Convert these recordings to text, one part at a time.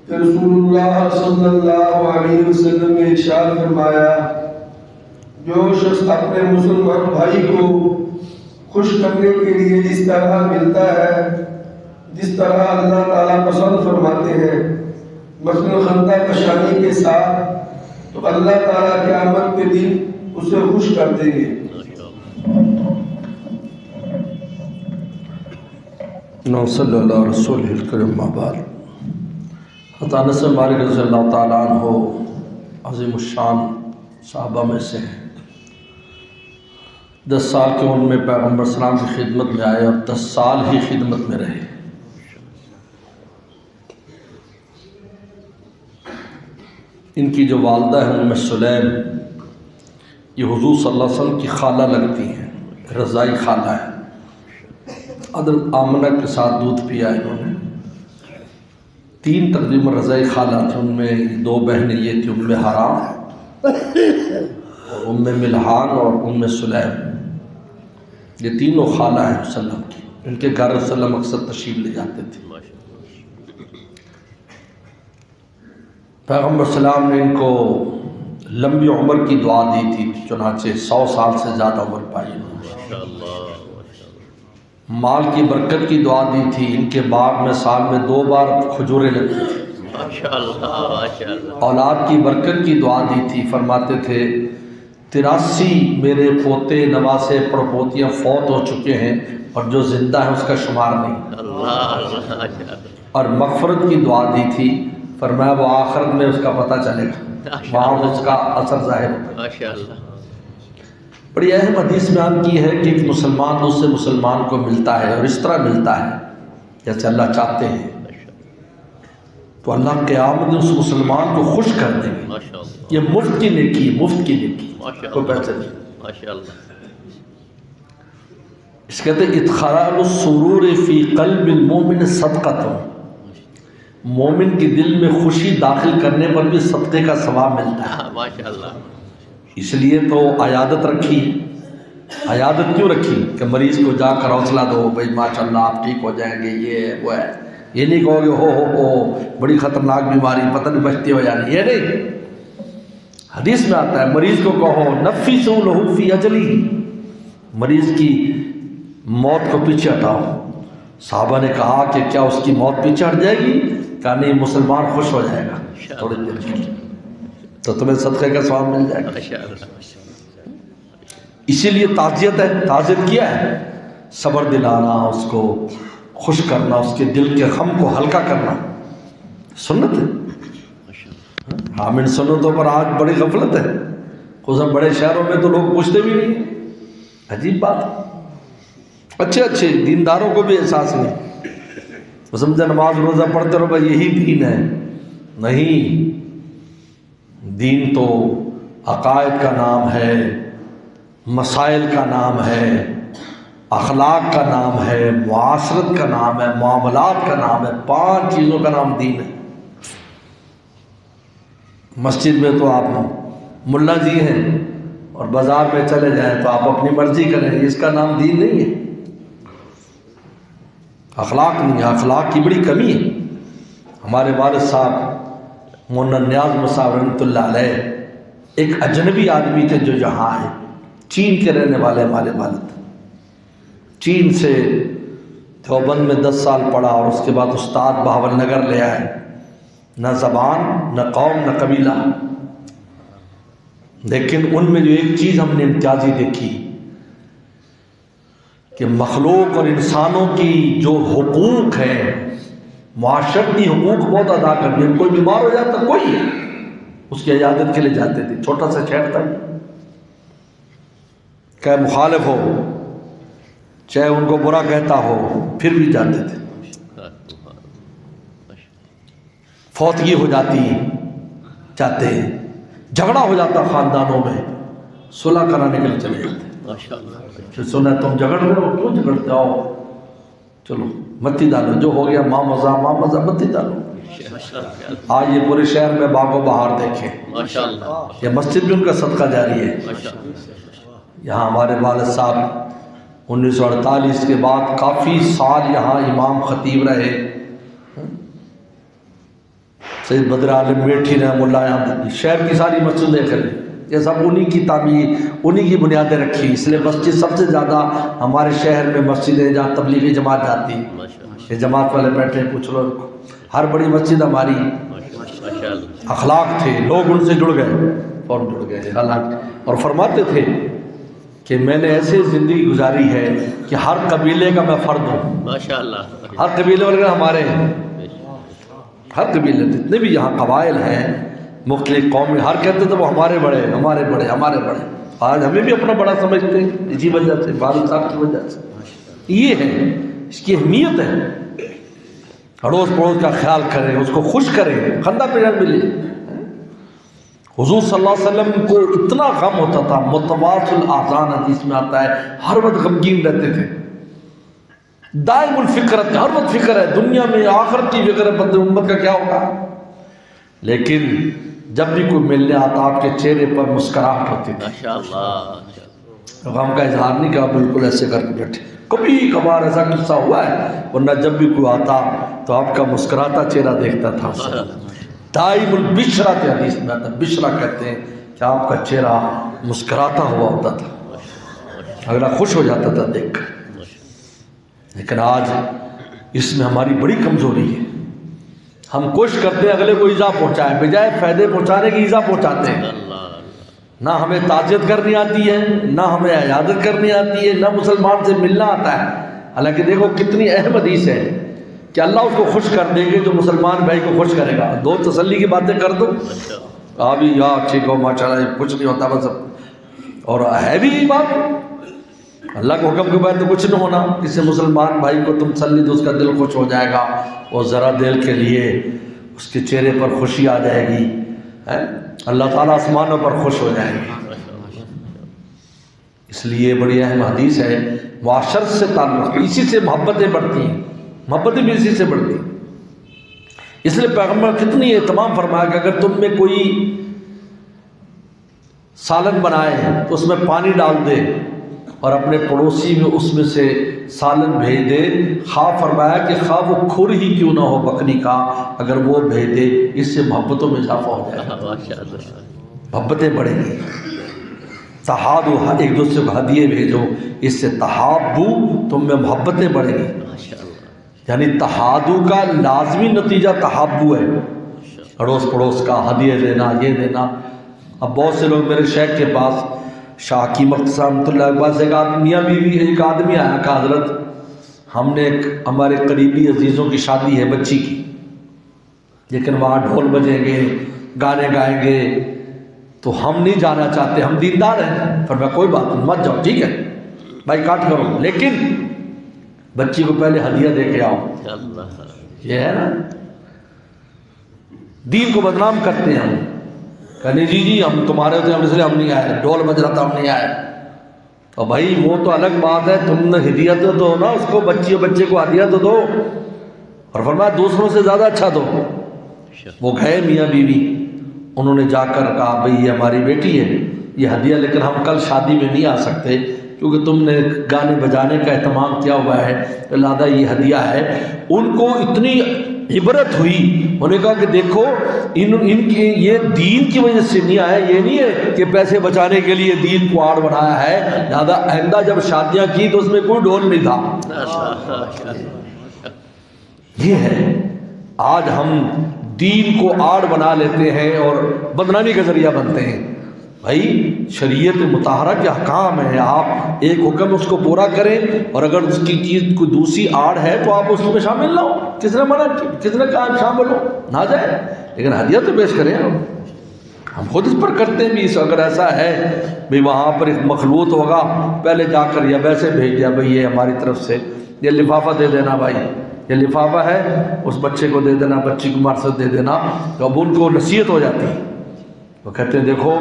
کہ رسول اللہ صلی اللہ علیہ وسلم نے ارشاد فرمایا جو شخص اپنے مسلمان بھائی کو خوش کرنے کے لیے جس طرح ملتا ہے جس طرح اللہ تعالیٰ پسند فرماتے ہیں مثلا خندہ کشانی کے ساتھ تو اللہ تعالیٰ قیامت کے دن اسے خوش کر دیں گے۔ صلی اللہ رسول الکریم بعد حضرت انس بن مالک رضی اللہ تعالیٰ عنہ عظیم الشان صحابہ میں سے ہیں۔ 10 سال کی عمر میں پیغمبر اسلام کی خدمت میں آئے اور 10 سال ہی خدمت میں رہے۔ ان کی جو والدہ ہیں ام سلیم یہ حضور صلی اللہ علیہ وسلم کی خالہ لگتی ہیں، رضائی خالہ ہے۔ حضرت آمنہ کے ساتھ دودھ پیا انہوں نے۔ 3 تقریباً رضائی خالہ تھیں، ان میں 2 بہنیں یہ تھیں، ام حرام اور ام ملحان اور ام سلیم، یہ تینوں خالہ ہیں وسلم کی۔ ان کے گھر وسلم اکثر تشریف لے جاتے تھے۔ پیغمبر السلام نے ان کو لمبی عمر کی دعا دی تھی، چنانچہ 100 سال سے زیادہ عمر پائی انہوں نے۔ مال کی برکت کی دعا دی تھی، ان کے باغ میں سال میں 2 بار کھجوریں لگتی تھیں۔ اولاد کی برکت کی دعا دی تھی، فرماتے تھے 83 میرے پوتے نواسے پڑپوتیاں فوت ہو چکے ہیں اور جو زندہ ہے اس کا شمار نہیں۔ اور مغفرت کی دعا دی تھی، فرمایا وہ آخرت میں اس کا پتہ چلے گا، وہاں اس کا اثر ظاہر ہوگا۔ بڑی اہم حدیث بیان کی ہے کہ ایک مسلمان دوسرے مسلمان کو ملتا ہے اور اس طرح ملتا ہے جیسے اللہ چاہتے ہیں، تو اللہ قیامت میں اس مسلمان کو خوش کر دیں گے۔ یہ مفت کی نیکی، مفت کی نیکی، کوئی پیسے نہیں۔ اس کہتے ہیں ادخال السرور فی قلب المومن صدقۃ، مومن کے دل میں خوشی داخل کرنے پر بھی صدقے کا ثواب ملتا ہے۔ اس لیے تو عیادت رکھی۔ عیادت کیوں رکھی؟ کہ مریض کو جا کر حوصلہ دو، بھائی ماشاءاللہ آپ ٹھیک ہو جائیں گے، یہ ہے وہ ہے۔ یہ نہیں کہو گے ہو بڑی خطرناک بیماری، پتہ نہیں بچتی ہو یا نہیں، یہ نہیں۔ حدیث میں آتا ہے مریض کو کہو نفسوا لہ فی اجلہ، مریض کی موت کو پیچھے ہٹاؤ۔ صحابہ نے کہا کہ کیا اس کی موت پیچھے ہٹ جائے گی؟ کہا نہیں، مسلمان خوش ہو جائے گا تھوڑی دیر کے لیے، تو تمہیں صدقے کا ثواب مل جائے گا۔ اسی لیے تعزیت ہے، تعزیت کیا ہے، صبر دلانا، اس کو خوش کرنا، اس کے دل کے غم کو ہلکا کرنا، سنت ہے۔ ہم ان سنتوں پر آج بڑی غفلت ہے، خصوصاً بڑے شہروں میں تو لوگ پوچھتے بھی نہیں، عجیب بات ہے۔ اچھے دینداروں کو بھی احساس نہیں، وہ سمجھے نماز روزہ پڑھتے رہو بھائی یہی دین ہے۔ نہیں، دین تو عقائد کا نام ہے، مسائل کا نام ہے، اخلاق کا نام ہے، معاشرت کا نام ہے، معاملات کا نام ہے، 5 چیزوں کا نام دین ہے۔ مسجد میں تو آپ ملا جی ہیں اور بازار میں چلے جائیں تو آپ اپنی مرضی کریں، اس کا نام دین نہیں ہے، اخلاق نہیں ہے، اخلاق کی بڑی کمی ہے۔ ہمارے والد صاحب مولانا نیاز مصعب رحمۃ اللہ علیہ ایک اجنبی آدمی تھے جو یہاں آئے، چین کے رہنے والے ہمارے والد، چین سے دیوبند میں 10 سال پڑھا اور اس کے بعد استاد بہاول نگر لے آئے، نہ زبان نہ قوم نہ قبیلہ، لیکن ان میں جو ایک چیز ہم نے امتیازی دیکھی کہ مخلوق اور انسانوں کی جو حقوق ہیں، معاشرتی حقوق بہت ادا کرتے ہیں۔ کوئی بیمار ہو جاتا کوئی اس کی عیادت کے لیے جاتے تھے، چھوٹا سا شہر تھا، چاہے مخالف ہو چاہے ان کو برا کہتا ہو پھر بھی جاتے تھے۔ فوتگی ہو جاتی جاتے ہیں، جھگڑا ہو جاتا خاندانوں میں، صلح کرانے کے لیے چلے جاتے ہیں۔ پھر سنا تم جھگڑ رہے ہو، کیوں جھگڑتے ہو، چلو متی ڈالو، جو ہو گیا ماں مزہ متی ڈالو۔ آج یہ پورے شہر میں باغ و بہار دیکھیں، یہ مسجد بھی ان کا صدقہ جاری ہے۔ یہاں ہمارے والد صاحب 1948 کے بعد کافی سال یہاں امام خطیب رہے، سید بدر عالم میٹھی رحمہ اللہ یہاں شہر کی ساری مسجد دیکھ لیں، یہ سب انہی کی تعمیر، انہی کی بنیادیں رکھی، اس لیے مسجد سب سے زیادہ ہمارے شہر میں مسجدیں جہاں تبلیغی جماعت جاتی ہیں، یہ جماعت والے بیٹھے ہیں، پوچھ لو ان کو، ہر بڑی مسجد ہماری اخلاق تھے، لوگ ان سے جڑ گئے، فوراً جڑ گئے حالانکہ، اور فرماتے تھے کہ میں نے ایسے زندگی گزاری ہے کہ ہر قبیلے کا میں فرد ہوں، ماشاءاللہ، ہر قبیلے والے ہمارے ہیں، ہر قبیلے جتنے بھی یہاں قبائل ہیں مختلف قومیں، ہر کہتے تھے وہ ہمارے بڑے، ہمارے بڑے، ہمارے بڑے، آج ہمیں بھی اپنا بڑا سمجھتے ہیں اسی وجہ سے، والد صاحب کی وجہ سے، یہ ہے اس کی اہمیت ہے، اڑوس پڑوس کا خیال کریں، اس کو خوش کریں، خندہ پیار ملے۔ حضور صلی اللہ علیہ وسلم کو اتنا غم ہوتا تھا، متواصل الاحزان حدیث میں آتا ہے، ہر وقت غمگین رہتے تھے، دائم الفکرت، ہر وقت فکر ہے، دنیا میں آخرت کی فکر ہے، بند امت کا کیا ہوگا، لیکن جب بھی کوئی ملنے آتا آپ کے چہرے پر مسکراہٹ ہوتی تھی، ماشاءاللہ، غم کا اظہار نہیں کیا، بالکل ایسے کر کے بیٹھے، کبھی کبھار ایسا قصہ ہوا ہے، ورنہ جب بھی کوئی آتا تو آپ کا مسکراتا چہرہ دیکھتا تھا، دائم البشرا تھے، حدیث میں آتا ہے، بشرا کہتے ہیں کہ آپ کا چہرہ مسکراتا ہوا ہوتا تھا، اگلا خوش ہو جاتا تھا دیکھ کر۔ لیکن آج اس میں ہماری بڑی کمزوری ہے، ہم کوشش کرتے ہیں اگلے کو ایذا پہنچائیں، بجائے فائدے پہنچانے کی ایذا پہنچاتے ہیں، نہ ہمیں تعزیت کرنی آتی ہے، نہ ہمیں عیادت کرنی آتی ہے، نہ مسلمان سے ملنا آتا ہے، حالانکہ دیکھو کتنی اہم حدیث ہے کہ اللہ اس کو خوش کر دیں گے جو مسلمان بھائی کو خوش کرے گا، دو تسلی کی باتیں کر دو، آپ بھی یا ٹھیک ہو ماشاءاللہ، کچھ نہیں ہوتا بس، اور ہے بھی یہ بات، اللہ کے حکم کے بعد تو کچھ نہیں ہونا، کسی مسلمان بھائی کو تم تسلی دو، اس کا دل خوش ہو جائے گا، اور ذرا دل کے لیے اس کے چہرے پر خوشی آ جائے گی، اللہ تعالیٰ آسمانوں پر خوش ہو جائیں گے۔ اس لیے بڑی اہم حدیث ہے، معاشرت سے تعلق، اسی سے محبتیں بڑھتی ہیں، محبتیں بھی اسی سے بڑھتی ہیں، اس لیے پیغمبر کتنی اہتمام فرمایا کہ اگر تم میں کوئی سالن بنائے تو اس میں پانی ڈال دے اور اپنے پڑوسی میں اس میں سے سالن بھیج دے، خواہ فرمایا کہ خواہ وہ کھر ہی کیوں نہ ہو بکری کا، اگر وہ بھیج دے اس سے محبتوں میں اضافہ ہو جائے گا، محبتیں بڑھیں گی، تحادو، ایک دوسرے کو ہدیے بھیجو، اس سے تحابو، تم میں محبتیں بڑھیں گی، یعنی تحادو کا لازمی نتیجہ تحابو ہے، اڑوس پڑوس کا ہدیے دینا، یہ دینا۔ اب بہت سے لوگ میرے شیخ کے پاس، شاہ حکیم اختر رحمۃ اللہ کے پاس، ایک میاں بیوی، ایک آدمی آیا کہ حضرت ہم نے ایک ہمارے قریبی عزیزوں کی شادی ہے بچی کی، لیکن وہاں ڈھول بجیں گے، گانے گائیں گے، تو ہم نہیں جانا چاہتے، ہم دیندار ہیں، فرمایا کوئی بات نہیں مت جاؤ، ٹھیک ہے بھائی کاٹ کرو، لیکن بچی کو پہلے ہدیہ دے کے آؤ۔ یہ ہے نا، دین کو بدنام کرتے ہیں ہم، کہنے جی ہم تمہارے ہوتے ہیں اس لیے ہم نہیں آئے، ڈھول بج رہا تھا ہم نہیں آئے، تو بھائی وہ تو الگ بات ہے، تم نے ہدیہ تو دو نا اس کو، بچے کو ہدیہ تو دو، اور فرمایا دوسروں سے زیادہ اچھا دو۔ وہ گئے میاں بیوی، انہوں نے جا کر کہا بھئی یہ ہماری بیٹی ہے، یہ ہدیہ، لیکن ہم کل شادی میں نہیں آ سکتے کیونکہ تم نے گانے بجانے کا اہتمام کیا ہوا ہے، لہذا یہ ہدیہ ہے۔ ان کو اتنی عبرت ہوئی، انہوں نے کہا کہ دیکھو ان کی یہ دین کی وجہ سے نہیں آئے، یہ نہیں ہے کہ پیسے بچانے کے لیے دین کو آڑ بنایا ہے، لہذا آئندہ جب شادیاں کی تو اس میں کوئی ڈھول نہیں تھا۔ یہ ہے آج ہم دین کو آڑ بنا لیتے ہیں اور بدنامی کا ذریعہ بنتے ہیں۔ بھائی شریعت مطہرہ کے احکام ہیں، آپ ایک حکم اس کو پورا کریں، اور اگر اس کی چیز کوئی دوسری آڑ ہے تو آپ اس میں شامل نہ ہو، کس نے منع کی، کس نے کہا شامل ہو نہ جائے، لیکن ہدیہ تو پیش کریں، ہم خود اس پر کرتے ہیں بھی، اگر ایسا ہے بھی وہاں پر ایک مخلوط ہوگا، پہلے جا کر یا ویسے بھیج دیا بھئی یہ ہماری طرف سے، یہ لفافہ دے دینا بھائی، یہ لفافہ ہے اس بچے کو دے دینا، بچی کو مارست دے دینا، تو اب ان کو نصیحت ہو جاتی ہے، وہ کہتے ہیں دیکھو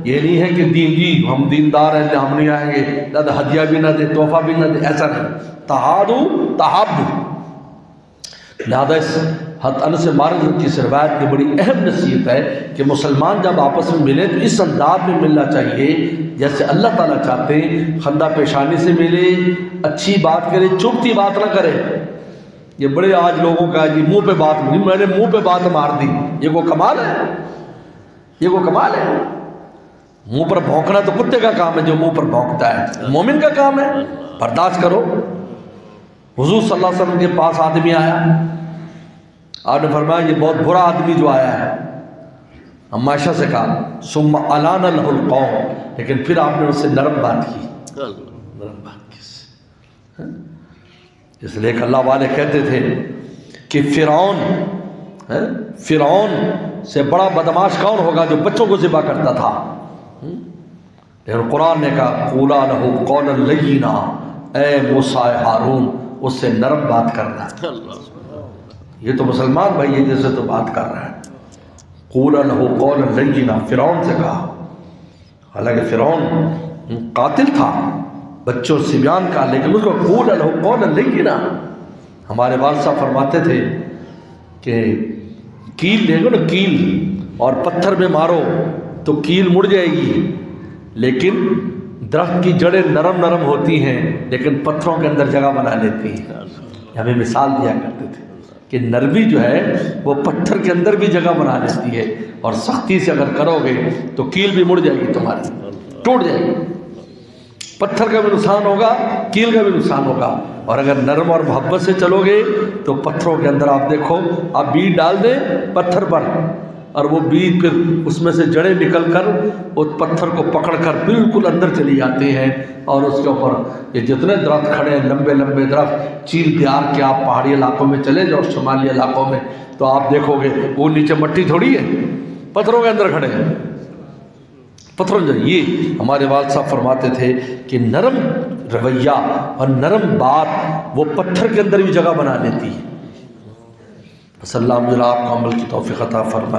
یہ نہیں ہے کہ دین جی ہم دیندار ہیں ہم نہیں آئیں گے، لہذا ہدیہ بھی نہ دے، تحفہ بھی نہ دے، ایسا نہیں، تحادو تحابو۔ لہذا اس انس مالک کی روایت کی بڑی اہم نصیحت ہے کہ مسلمان جب آپس میں ملے تو اس انداز میں ملنا چاہیے جیسے اللہ تعالیٰ چاہتے ہیں، خندہ پیشانی سے ملے، اچھی بات کرے، چبھتی بات نہ کرے، یہ بڑے آج لوگوں کا جی منہ پہ بات ہوئی، میں نے منہ پہ بات مار دی، یہ کوئی کمال ہے؟ یہ کوئی کمال ہے؟ منہ پر بھونکنا تو کتے کا کام ہے جو منہ پر بھونکتا ہے، مومن کا کام ہے، برداشت کرو۔ حضور صلی اللہ علیہ وسلم کے پاس آدمی آیا، آپ نے فرمایا یہ بہت برا آدمی جو آیا ہے، اما عائشہ سے کہا ثم الان له القوم، لیکن پھر آپ نے اس سے نرم بات کی، نرم بات کی۔ اس لیے کہ اللہ والے کہتے تھے کہ فرعون سے بڑا بدماش کون ہوگا جو بچوں کو ذبح کرتا تھا، لیکن قرآن نے کہا قولا لہ قولا لینا، اے موسیٰ ہارون اس سے نرم بات کرنا۔ یہ تو مسلمان بھائی یہ جیسے تو بات کر رہا ہے، قولا لہ قولا لینا، فرعون سے کہا، حالانکہ فرعون قاتل تھا بچوں سے بیان کا، لیکن اس کو قولا لہ قولا لینا۔ ہمارے والد صاحب فرماتے تھے کہ کیل لے گو نا، کیل، اور پتھر میں مارو تو کیل مڑ جائے گی، لیکن درخت کی جڑیں نرم نرم ہوتی ہیں لیکن پتھروں کے اندر جگہ بنا لیتی ہیں۔ ہمیں مثال دیا کرتے تھے کہ نرمی جو ہے وہ پتھر کے اندر بھی جگہ بنا لیتی ہے، اور سختی سے اگر کرو گے تو کیل بھی مڑ جائے گی، تمہاری ٹوٹ جائے گی، پتھر کا بھی نقصان ہوگا، کیل کا بھی نقصان ہوگا۔ اور اگر نرم اور محبت سے چلو گے تو پتھروں کے اندر آپ دیکھو، آپ بیج ڈال دیں پتھر پر، اور وہ بیج پھر اس میں سے جڑیں نکل کر اس پتھر کو پکڑ کر بالکل اندر چلی جاتی ہیں، اور اس کے اوپر یہ جتنے درخت کھڑے ہیں لمبے لمبے درخت چیل دیار کے، آپ پہاڑی علاقوں میں چلے جاؤ، شمالی علاقوں میں، تو آپ دیکھو گے وہ نیچے مٹی تھوڑی ہے، پتھروں کے اندر کھڑے ہیں، پتھروں کے اندر۔ یہ ہمارے والد صاحب فرماتے تھے کہ نرم رویہ اور نرم بات وہ پتھر کے اندر بھی جگہ بنا لیتی ہے۔ صلی اللہ علیہ وسلم آپ کو عمل کی توفیق عطا فرمائے۔